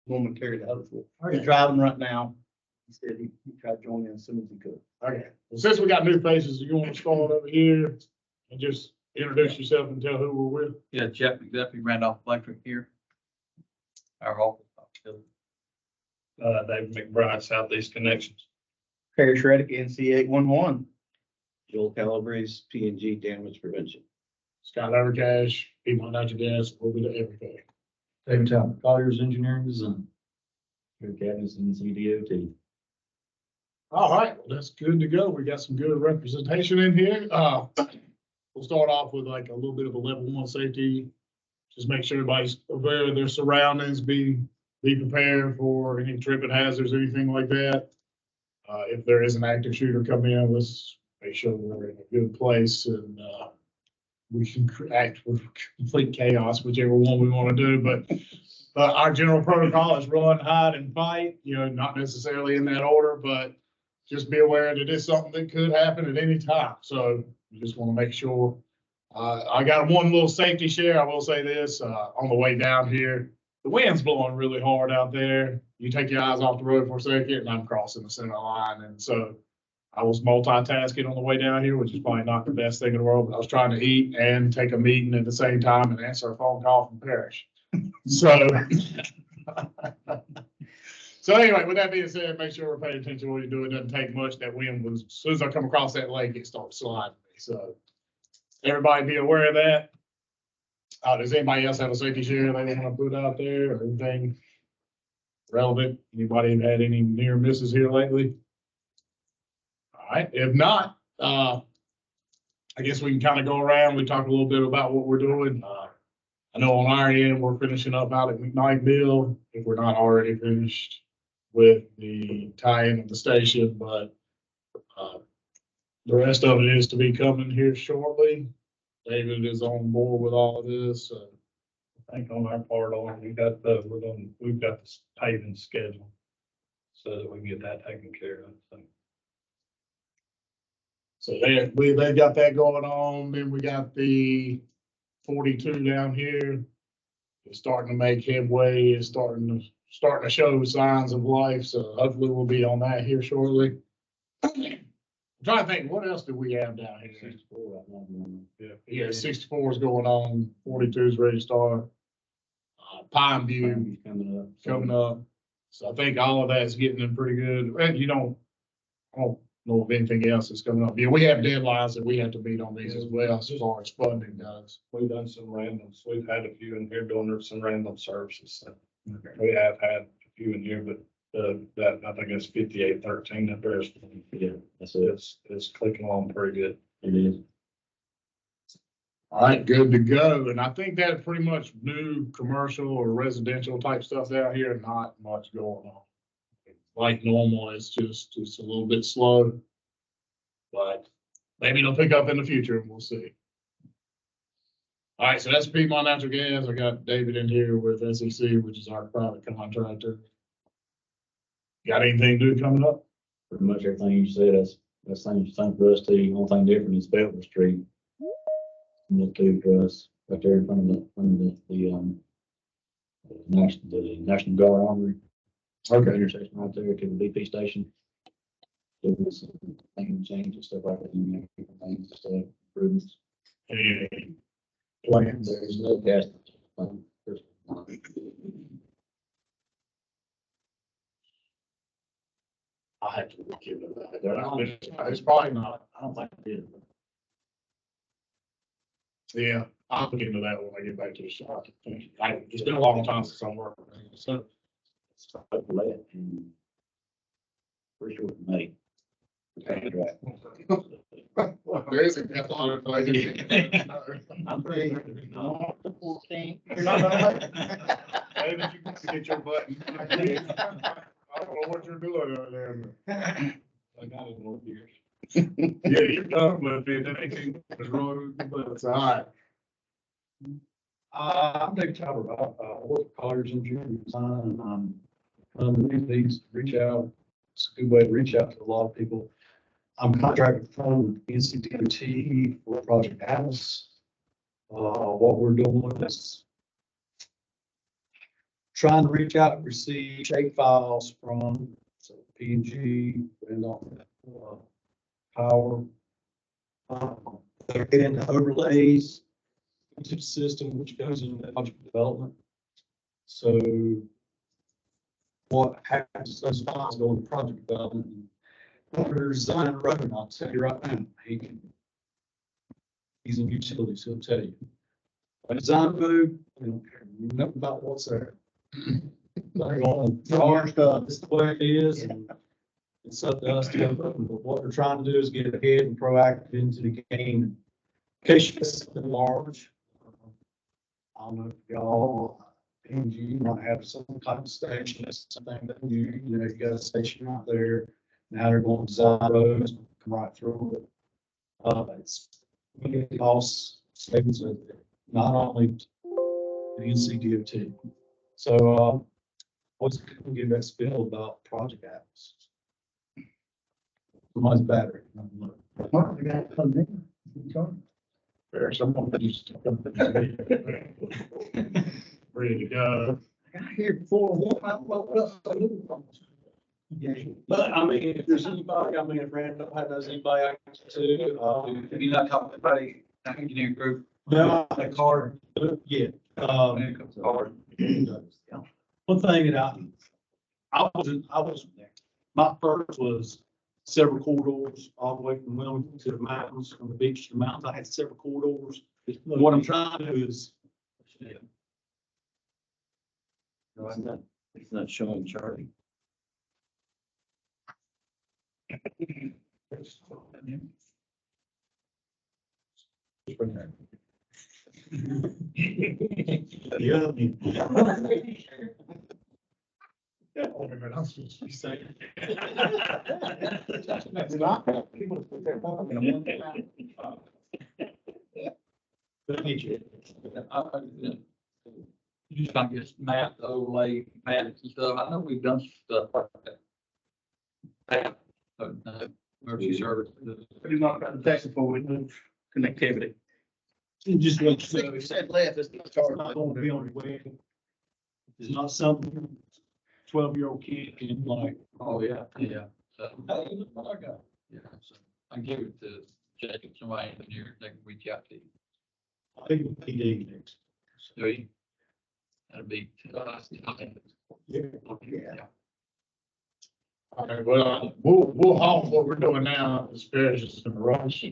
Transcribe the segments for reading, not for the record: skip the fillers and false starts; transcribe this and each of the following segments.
momentarily. He's driving right now. He said he tried joining as soon as he could. Okay, well, since we got new faces, you want to start over here and just introduce yourself and tell who we're with? Yeah, Jeff McDuffie, Randolph Electric here. Our office. David McBride, Southeast Connections. Perry Shreddick, NC 811. Joel Calabrese, P&G Damage Prevention. Scott Evercash, people on your desk, we'll be to everything. David Talbot, Colliers Engineering Design. Rick Evans, NCDOT. All right, well, that's good to go. We got some good representation in here. We'll start off with like a little bit of a level 1 safety. Just make sure everybody's aware of their surroundings, be prepared for any tripping hazards, anything like that. If there is an active shooter coming in, let's make sure we're in a good place and we can act with complete chaos, whichever one we want to do. But our general protocol is run, hide, and fight. You know, not necessarily in that order, but just be aware that it's something that could happen at any time. So you just want to make sure. I got one little safety share. I will say this, on the way down here, the wind's blowing really hard out there. You take your eyes off the road for a second and I'm crossing the center line. And so I was multitasking on the way down here, which is probably not the best thing in the world, but I was trying to eat and take a meeting at the same time and answer a phone call from Parrish. So, so anyway, with that being said, make sure we're paying attention to what you do. It doesn't take much. That wind was, as soon as I come across that lake, it starts sliding me. So everybody be aware of that. Does anybody else have a safety share they want to put out there or anything relevant? Anybody had any near misses here lately? All right, if not, I guess we can kind of go around. We talk a little bit about what we're doing. I know on our end, we're finishing up out at McKnightville, if we're not already finished with the tie-in of the station, but the rest of it is to be coming here shortly. David is on board with all of this. I think on our part on, we've got this paving schedule so that we can get that taken care of. So they got that going on. Then we got the 42 down here. It's starting to make headway. It's starting to show signs of life. So hopefully we'll be on that here shortly. I'm trying to think, what else do we have down here? 64 right now. Yeah, 64 is going on. 42 is ready to start. Pine View coming up. So I think all of that's getting in pretty good. And I don't know of anything else that's coming up. Yeah, we have deadlines that we have to meet on these as well as far as funding goes. We've done some randoms. We've had a few in here doing some random services. So we have had a few in here, but that I think it's 5813 up there. Yeah, that's it. It's clicking along pretty good. It is. All right, good to go. And I think that pretty much new commercial or residential type stuff down here, not much going on. Like normal, it's just a little bit slow. But maybe it'll pick up in the future and we'll see. All right, so that's Piedmont Natural Gas. I got David in here with SEC, which is our private contractor. Got anything new coming up? Pretty much everything you said, that's same for us too. The only thing different is Belton Street. Look to for us right there in front of the National Guard Armory. Okay. Intersection right there to the BP station. Doing some things change and stuff like that, different things, stuff, improvements. Any plans? There's no gas. I have to look into that. It's probably not. I don't think it is. Yeah, I'll look into that when I get back to the shop. It's been a long time since I worked. So It's late and pretty sure it's May. there is a deadline. I'm pretty. David, you can get your button. I don't know what you're doing over there. I got it over here. Yeah, you're done with it. Anything is wrong with the butts. All right. I'm Dave Talbot. I work for Colliers Engineering Design. These reach out. It's a good way to reach out to a lot of people. I'm contracted from NCDOT for Project Atlas. What we're doing is trying to reach out and receive shape files from, so P&G, Randolph, Power. They're getting the overlays into the system, which goes into project development. So what happens, those files go into project development. Under design road, I'll tell you right now, he's in utilities, he'll tell you. By design road, they don't care nothing about what's there. They're going, "Our stuff, this is the way it is," and it's up to us to go. But what they're trying to do is get ahead and proactive into the game. In case you get something large, I don't know if y'all, you might have some kind of station, that's something that you know, you got a station out there. Now they're going to design roads, come right through it. It's really cost savings of not only the NCDOT. So, what's going to give that spill about project apps? Somebody's battery. Mark, we got to come in. There's someone that used to come. Ready to go. I got here before, I don't know what else to do. But I mean, if there's anybody, I mean, if Randolph knows anybody I can talk to, Have you not talked to anybody, that engineering group? that card, yeah. Card. One thing that I wasn't there. My first was several corridors all the way from Wilmington to the mountains, from the beach to the mountains. I had several corridors. What I'm trying to do is. It's not showing Charlie. Yeah. Oh, man, I'm supposed to be saying. That's not, people put their phone in a one. You just kind of get map, overlay, maps and stuff. I know we've done stuff like that. Emergency service. Pretty much got the text before we move connectivity. Just like, So we said left, it's not charged. not going to be on the way. It's not something 12-year-old kid can like. Oh, yeah, yeah. So, Hey, look what I got. yeah, so I give it to Jacob, somebody engineer, they can reach out to you. I think it'll be PD next. So you, that'd be. Yeah. Yeah. Okay, well, we'll halt what we're doing now. The spirit's just gonna rush.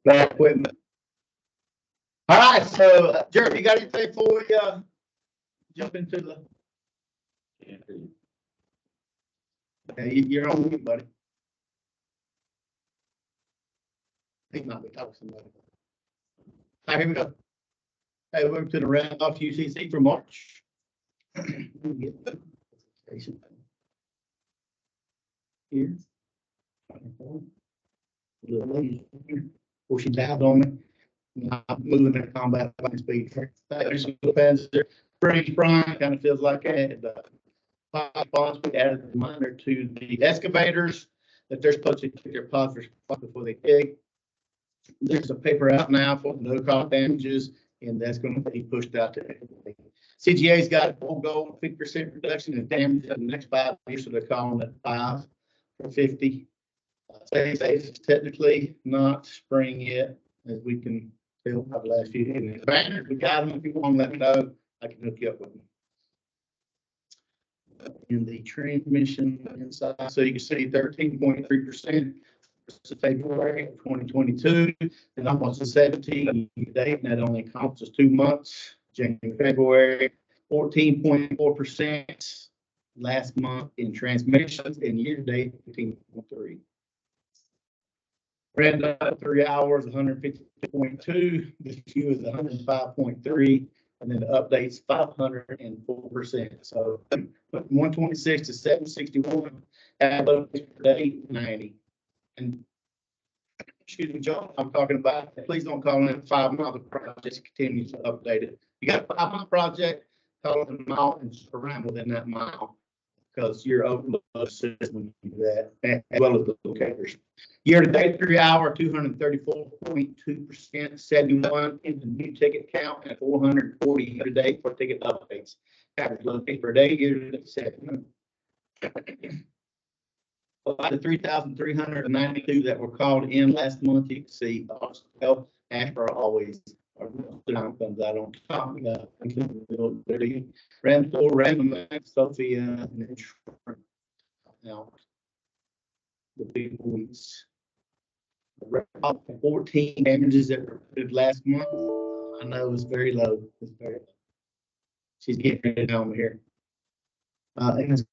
Bad equipment. All right, so Jeremy, you got anything before we, jump into the, you're on mute, buddy. I think not, we talked to somebody. All right, here we go. Hey, we're to the Randolph UCC for March. Here. Little lady here, before she dialed on me. Not moving at combat bike speed. There's some depends there. Range front kind of feels like it. Pod bonds, we added a reminder to the excavators that they're supposed to check their pods before they dig. There's a paper out now for no cost damages, and that's going to be pushed out to everybody. CGA's got a full goal, 50% reduction in damage in the next 5 years, so they're calling it 5 for 50. Say it's technically not spring yet, as we can tell by the last few days. Banners, we got them. If you want to let me know, I can hook you up with them. In the transmission inside, so you can see 13.3% for February of 2022, and almost 17 date, and that only encompasses 2 months, January, February, 14.4% last month in transmissions, and year to date, 15.3. Randolph 3 hours, 152.2. This view is 105.3, and then the updates 504%. So 126 to 761, add updates per day 90. And excuse me, John, I'm talking about. Please don't call in 5 mile. The project just continues to update it. You got a 5 mile project, call it a mile and just around within that mile. because you're overloaded when you do that, as well as the locators. Year to date, 3 hour, 234.2%, 71 in the new ticket count, and 440 year to date for ticket updates. Average locate per day, year to date, 7. Of the 3,392 that were called in last month, you can see Austin, Ashboro always comes out on top. Random, Sophia, and now the big weeks. 14 damages that were put last month. I know it was very low. It's very low. She's getting it down here. And it's